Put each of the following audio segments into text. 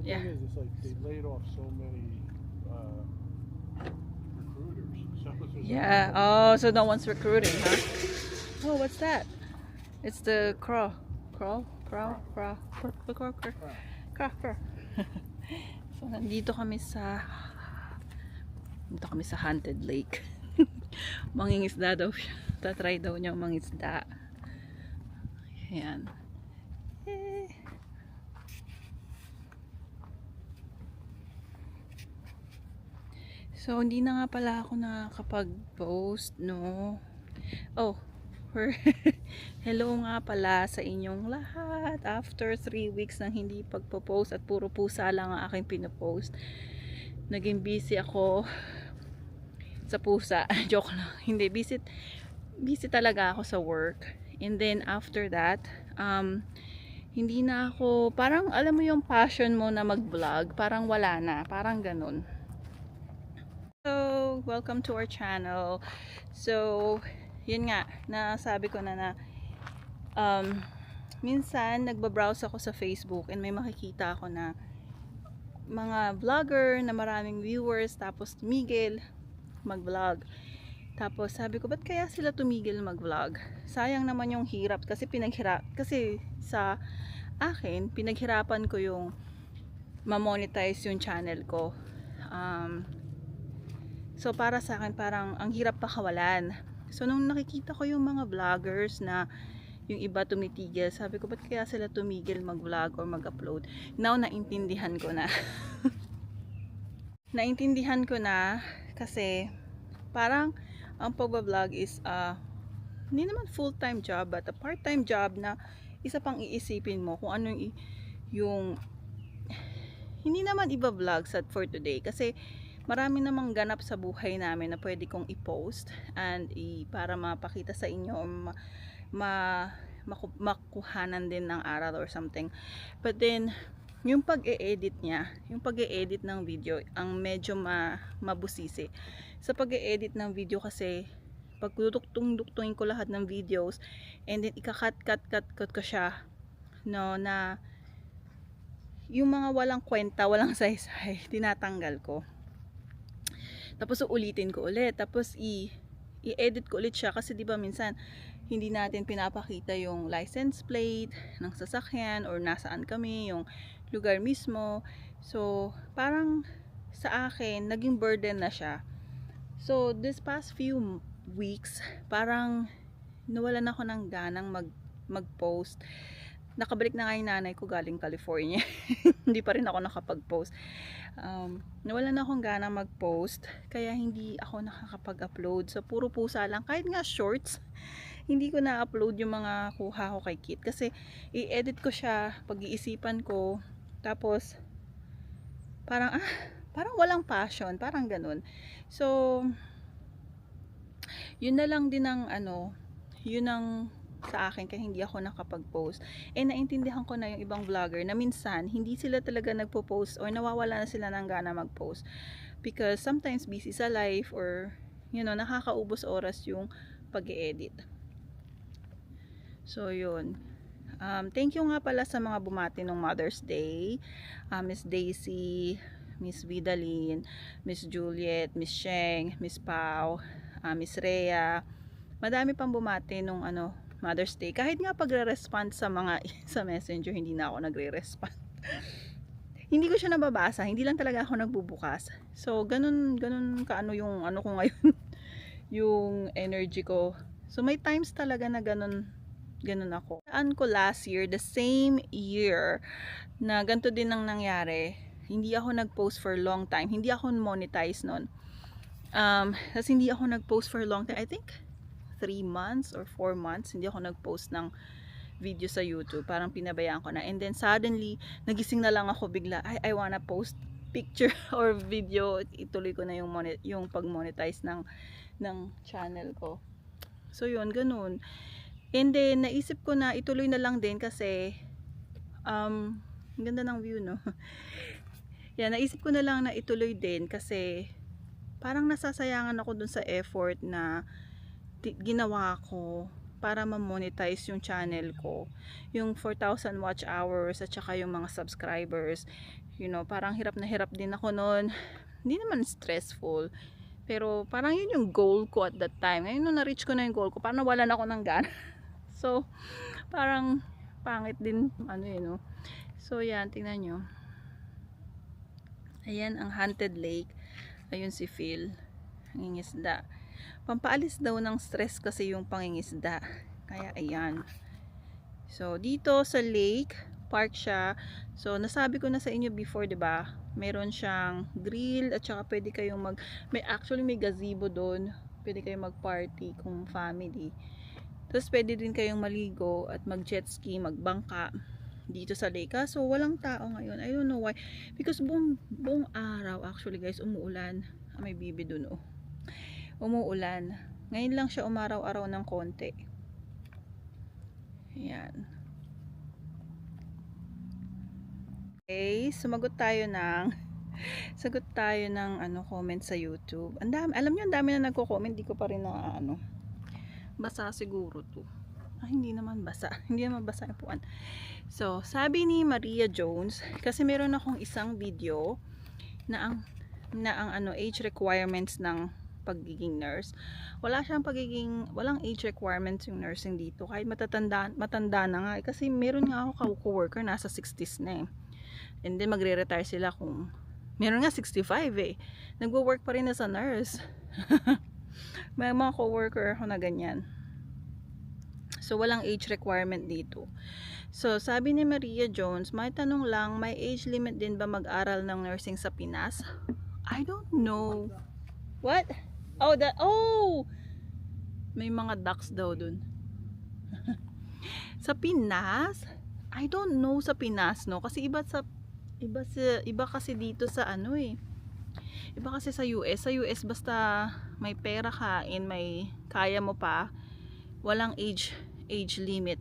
the Yeah. thing is, it's like they laid off so many recruiters. So there's Yeah. Oh, so no one's recruiting, huh? Oh, what's that? It's the crow. Crow? Crow? Crow? Crow? Crow? Crow? Crow? Crow? So, dito kami sa Haunted Lake. Mangingisda daw siya. Tatry daw niyang mangisda. Ayan. Eh. So, hindi na nga pala ako nakakapag-post, no? Oh, hello nga pala sa inyong lahat. After 3 weeks nang hindi pagpo-post at puro pusa lang ang aking pinopost, naging busy ako sa pusa. Joke lang. Hindi, busy talaga ako sa work. And then after that, hindi na ako, parang alam mo yung passion mo na mag-vlog, parang wala na, parang ganun. So, welcome to our channel. So, yun nga, nasabi ko na minsan nagbabrowse ako sa Facebook and may makikita ako na mga vlogger na maraming viewers tapos tumigil mag-vlog. Tapos sabi ko, ba't kaya sila tumigil mag-vlog? Sayang naman yung hirap kasi kasi sa akin, pinaghirapan ko yung ma-monetize yung channel ko. So para sa akin parang ang hirap pakawalan. So nung nakikita ko yung mga vloggers na yung iba tumitigil, sabi ko, ba't kaya sila tumigil mag-vlog or mag-upload? Now naintindihan ko na. Naintindihan ko na kasi parang ang pagba-vlog is hindi naman full-time job but a part-time job na isa pang iisipin mo kung ano yung hindi naman iba-vlog for today kasi marami namang ganap sa buhay namin na pwede kong i-post and para mapakita sa inyo o makuhanan din ng aral or something. But then yung pag-e-edit niya, yung pag-e-edit ng video ang medyo mabusisi. Sa pag-e-edit ng video kasi pag duktong-duktungin ko lahat ng videos and then ika-cut ko siya, no, na yung mga walang kwenta, walang saysay, tinatanggal ko. Tapos uulitin ko ulit, tapos i-edit ko ulit siya kasi 'di ba minsan hindi natin pinapakita yung license plate ng sasakyan or nasaan kami, yung lugar mismo. So, parang sa akin naging burden na siya. So, this past few weeks, parang nawalan ako ng ganang mag-post. Nakabalik na nga yung nanay ko galing California. Hindi pa rin ako nakapag-post. Nawalan na akong ganang mag-post, kaya hindi ako nakakapag-upload. So, puro pusa lang. Kahit nga shorts, hindi ko na-upload yung mga kuha ko kay Kit. Kasi, i-edit ko siya, pag-iisipan ko. Tapos, parang walang passion. Parang ganun. So, yun na lang din ang yun ang sa akin kaya hindi ako nakapag-post. Naintindihan ko na yung ibang vlogger na minsan hindi sila talaga nagpo-post or nawawala na sila ng gana mag-post because sometimes busy sa life or nakakaubos oras yung pag-e-edit. So yun. Thank you nga pala sa mga bumati ng Mother's Day. Miss Daisy, Miss Vidalyn, Miss Juliet, Miss Sheng, Miss Pau, Miss Rhea. Madami pang bumati nung Mother's Day. Kahit nga pagre-respond sa mga sa Messenger, hindi na ako nagre-respond. Hindi ko siya nababasa, hindi lang talaga ako nagbubukas. So, ganun kaano yung ko ngayon, yung energy ko. So, may times talaga na ganun ako. Saan ko last year, the same year, na ganito din ang nangyari. Hindi ako nag-post for a long time. Hindi ako monetize nun. Kasi hindi ako nag-post for a long time. I think 3 months or 4 months hindi ako nag-post ng video sa YouTube. Parang pinabayaan ko na. And then suddenly, nagising na lang ako bigla. I wanna post picture or video. Ituloy ko na yung pag-monetize ng channel ko. So yun, ganun. And then naisip ko na ituloy na lang din kasi ang ganda ng view, no? Yan, naisip ko na lang na ituloy din kasi parang nasasayangan ako dun sa effort na ginawa ko para ma-monetize yung channel ko. Yung 4,000 watch hours at saka yung mga subscribers. You know, parang hirap na hirap din ako noon. Hindi naman stressful. Pero parang yun yung goal ko at that time. Ngayon nung na-reach ko na yung goal ko, parang nawalan ako ng gana. So, parang pangit din, ano yun, no? So, yan, tingnan nyo. Ayan ang Haunted Lake. Ayun si Phil. Nangingisda. Pampaalis daw ng stress kasi yung pangingisda. Kaya ayan. So dito sa lake, park siya. So nasabi ko na sa inyo before, 'di ba? Meron siyang grill at saka pwede kayong may gazebo doon. Pwede kayong mag-party kung family. Tapos pwede din kayong maligo at mag-jet ski, magbangka dito sa lake. So walang tao ngayon. I don't know why. Because buong araw actually guys umuulan. May bibi dun oh. Umuulan. Ngayon lang siya umaraw-araw ng konti. Ayan. Okay, sumagot tayo ng comment sa YouTube. Ang dami, alam niyo ang dami na nagko-comment, di ko pa rin na basa siguro to. Hindi naman basa. Hindi naman basa yung puwan. So, sabi ni Maria Jones, kasi meron akong isang video na ang age requirements ng pagiging nurse. Walang age requirements yung nursing dito. Kahit matanda na nga. Kasi meron nga ako co-worker nasa 60s na eh. And then magre-retire sila kung meron nga 65 eh. Nagwo-work pa rin as a nurse. May mga co-worker ako na ganyan. So walang age requirement dito. So sabi ni Maria Jones, may tanong lang, may age limit din ba mag-aral ng nursing sa Pinas? I don't know. What? Oh! May mga ducks daw dun. Sa Pinas? I don't know sa Pinas, no? Kasi iba kasi dito sa ano eh. Iba kasi sa US. Sa US basta may pera ka and may kaya mo pa, walang age limit.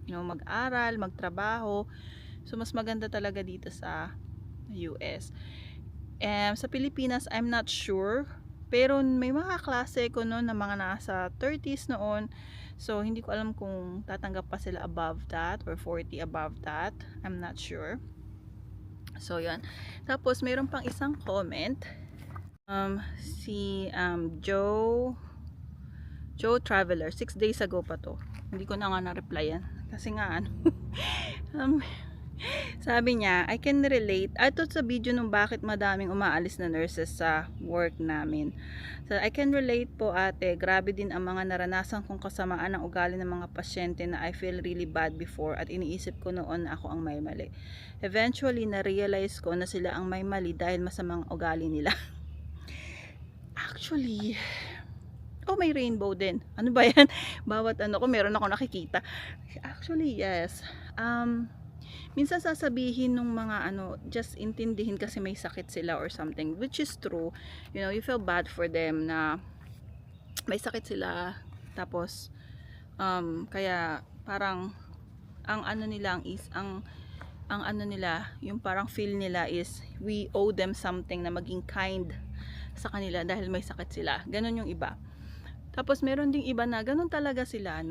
You know, mag-aral, magtrabaho. So mas maganda talaga dito sa US. Sa Pilipinas, I'm not sure. Pero may mga klase ko noon na mga nasa 30s noon. So hindi ko alam kung tatanggap pa sila above that or 40 above that. I'm not sure. So yan. Tapos mayroon pang isang comment. Si Joe Traveler, 6 days ago pa to. Hindi ko na nga na-replyan. Kasi nga sabi niya, I can relate. Ito sa video nung bakit madaming umaalis na nurses sa work namin. So, I can relate po ate. Grabe din ang mga naranasan kong kasamaan ng ugali ng mga pasyente na I feel really bad before at iniisip ko noon na ako ang may mali. Eventually, na-realize ko na sila ang may mali dahil masamang ugali nila. Actually, may rainbow din. Ano ba yan? Bawat ko meron ako nakikita. Actually, yes. Minsan sasabihin nung mga just intindihin kasi may sakit sila or something, which is true. You know, you feel bad for them na may sakit sila, tapos kaya parang ang yung parang feel nila is we owe them something, na maging kind sa kanila dahil may sakit sila. Ganon yung iba. Tapos meron ding iba na ganon talaga sila,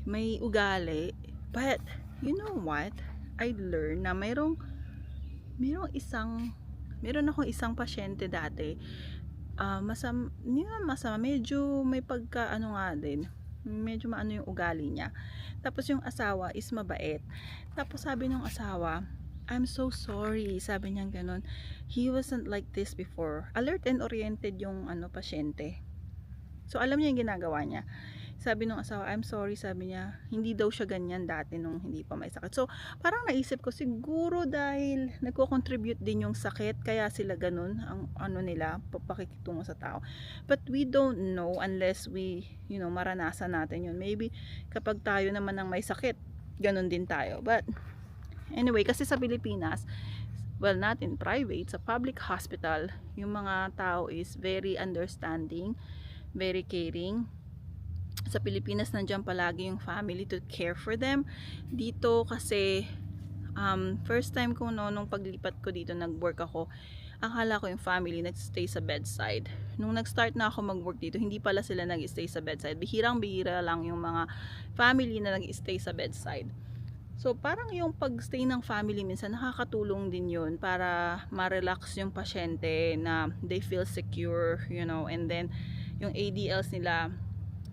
may ugali. But, you know what? I learned na meron akong isang pasyente dati. Hindi naman masama. Medyo may pagka nga din. Medyo maano yung ugali niya. Tapos yung asawa is mabait. Tapos sabi ng asawa, I'm so sorry. Sabi niya ganon. He wasn't like this before. Alert and oriented yung pasyente. So, alam niya yung ginagawa niya. Sabi nung asawa, I'm sorry, sabi niya, hindi daw siya ganyan dati nung hindi pa may sakit. So, parang naisip ko, siguro dahil nagko-contribute din yung sakit, kaya sila ganun, ang nila, papakikitungo sa tao. But we don't know unless we, maranasan natin yun. Maybe, kapag tayo naman ang may sakit, ganun din tayo. But, anyway, kasi sa Pilipinas, well, not in private, sa public hospital, yung mga tao is very understanding, very caring. Sa Pilipinas nandiyan palagi yung family to care for them. Dito kasi first time ko nung paglipat ko dito, nag-work ako akala ko yung family nagstay sa bedside. Nung nag-start na ako mag-work dito, hindi pala sila nag-stay sa bedside. Bihirang-bihira lang yung mga family na nag-stay sa bedside. So, parang yung pag-stay ng family minsan nakakatulong din yun para ma-relax yung pasyente na they feel secure, you know, and then yung ADLs nila,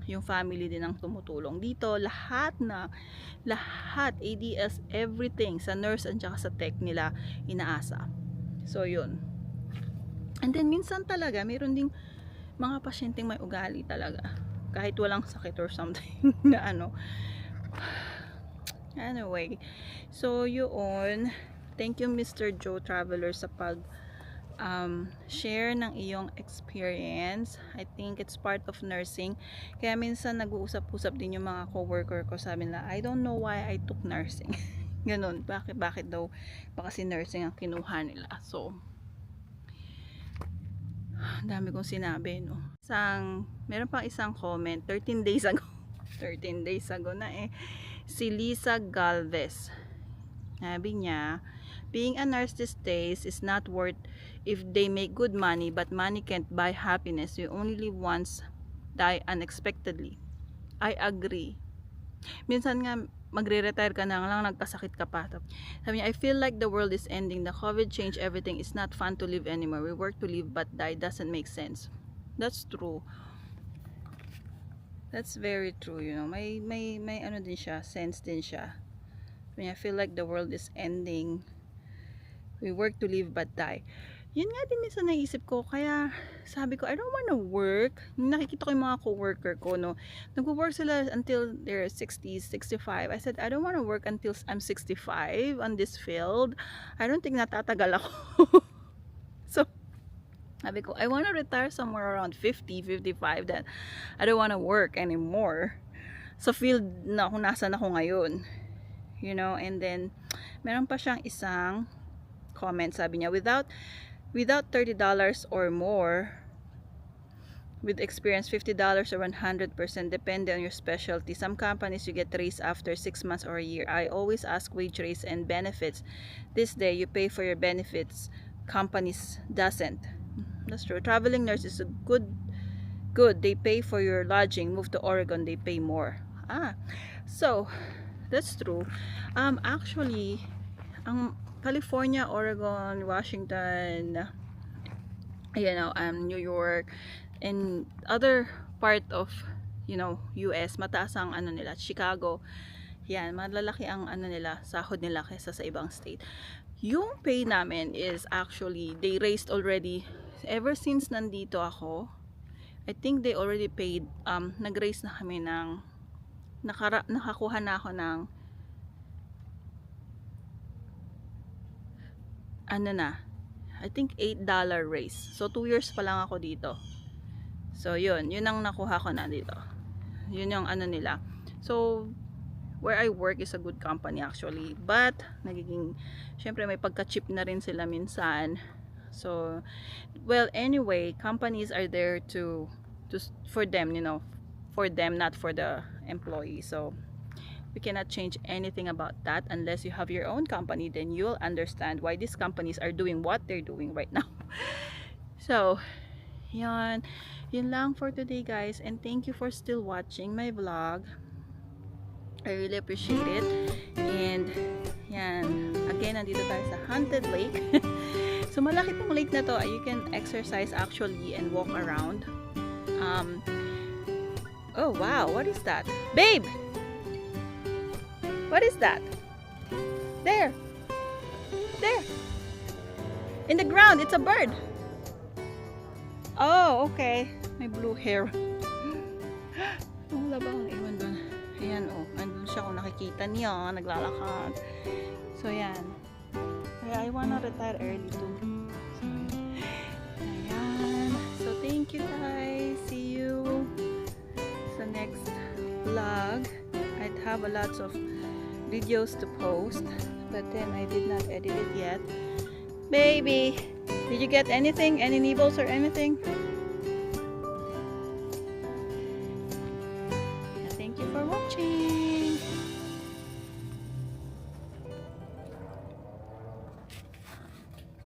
yung family din ang tumutulong. Dito, lahat, ADLs, everything, sa nurse at saka sa tech nila, inaasa. So, yun. And then, minsan talaga, mayroon ding mga pasyenteng may ugali talaga. Kahit walang sakit or something na ano. Anyway, so yun. Thank you Mr. Joe Traveler sa pag share ng iyong experience. I think it's part of nursing. Kaya minsan nag-uusap-usap din yung mga coworker ko, sabi nila, I don't know why I took nursing. Ganun, bakit daw baka si nursing ang kinuha nila. So, dami kong sinabi, no. Meron pang isang comment, 13 days ago. 13 days ago na eh. Si Lisa Galvez. Sabi niya, being a nurse these days is not worth if they make good money, but money can't buy happiness. You only live once, die unexpectedly. I agree. Minsan nga, magre-retire ka na lang, nagkasakit ka pa. Sabi niya, I feel like the world is ending. The COVID changed everything. It's not fun to live anymore. We work to live but die. Doesn't make sense. That's true. That's very true, you know. May ano din siya, sense din siya. I feel like the world is ending. We work to live but die. Yun nga din minsan naisip ko, kaya sabi ko, I don't wanna work. Nakikita ko yung mga co-worker ko, no. Nag-work sila until they're 60s, 65. I said, I don't wanna work until I'm 65 on this field. I don't think natatagal ako. So, sabi ko, I want to retire somewhere around 50, 55 that I don't want to work anymore sa field na kung nasan ako ngayon. You know, and then meron pa siyang isang comment, sabi niya, without $30 or more, with experience $50 or 100%, depende on your specialty. Some companies you get raise after 6 months or a year. I always ask wage raise and benefits. This day you pay for your benefits, companies doesn't. That's true. Traveling nurse is a good. They pay for your lodging. Move to Oregon, they pay more. So that's true. Actually, ang California, Oregon, Washington, you know, New York, and other part of, you know, US, mataas ang ano nila. Chicago, yan, malalaki ang ano nila, sahod nila kaysa sa ibang state. Yung pay namin is actually, they raised already. Ever since nandito ako, I think they already paid, nag-raise na kami ng, nakakuha na ako ng, ano na, I think $8 raise. So, 2 years pa lang ako dito. So, yun ang nakuha ko na dito. Yun yung ano nila. So, where I work is a good company actually. But, syempre may pagka-cheap na rin sila minsan. So, well, anyway, companies are there for them, you know, for them, not for the employee. So, we cannot change anything about that unless you have your own company. Then you'll understand why these companies are doing what they're doing right now. So, yun lang for today, guys. And thank you for still watching my vlog. I really appreciate it. And, yan. Again, nandito tayo sa Haunted Lake. So, malaki tong lake na to. You can exercise actually and walk around. Oh, wow. What is that? Babe! What is that? There. There. In the ground. It's a bird. Oh, okay. May blue hair. Wala ba akong naiwan doon? Ayan, oh. Andun siya kung nakikita niya. Naglalakad. So, yan. Kaya I wanna retire early too. So, ayan. So, thank you guys. See you sa next vlog. I'd have a lot of videos to post, but then I did not edit it yet. Baby, did you get anything? Any nibbles or anything?